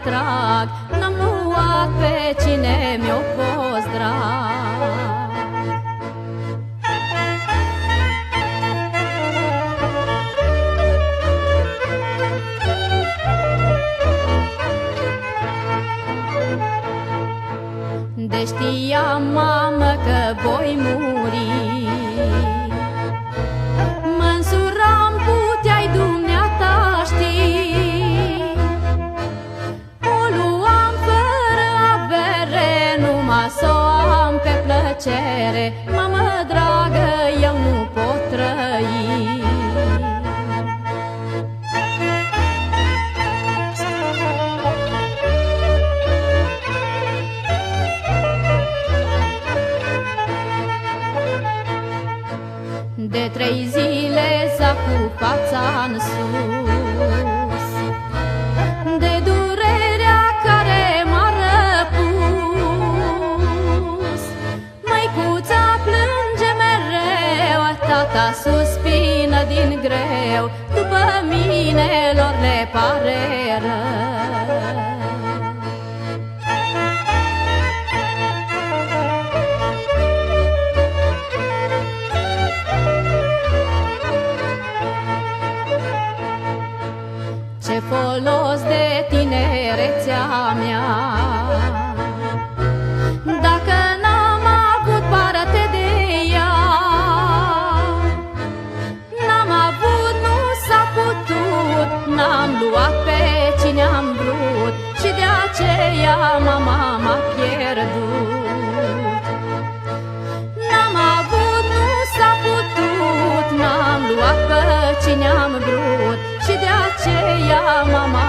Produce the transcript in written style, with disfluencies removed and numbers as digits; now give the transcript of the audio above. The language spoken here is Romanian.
trag, n-am luat pe cine mi-o fost drag. De știa mamă că voi muri, mă-nsuram, puteai dumneata ști. O luam fără avere, numai s-o am pe plăcere. Mamă dragă, eu nu pot trăi. De 3 zile s-a cu fața-n sus, de durerea care m-a răpus. Măicuța plânge mereu, tata suspină din greu, după mine lor le pare rău. Ce folos de tinerețea mea, dacă n-am avut parte de ea. N-am avut, nu s-a putut, n-am luat pe cine am vrut, și de aceea mama m-a pierdut. N-am avut, nu s-a putut, n-am luat pe cine am vrut, și de aceea mama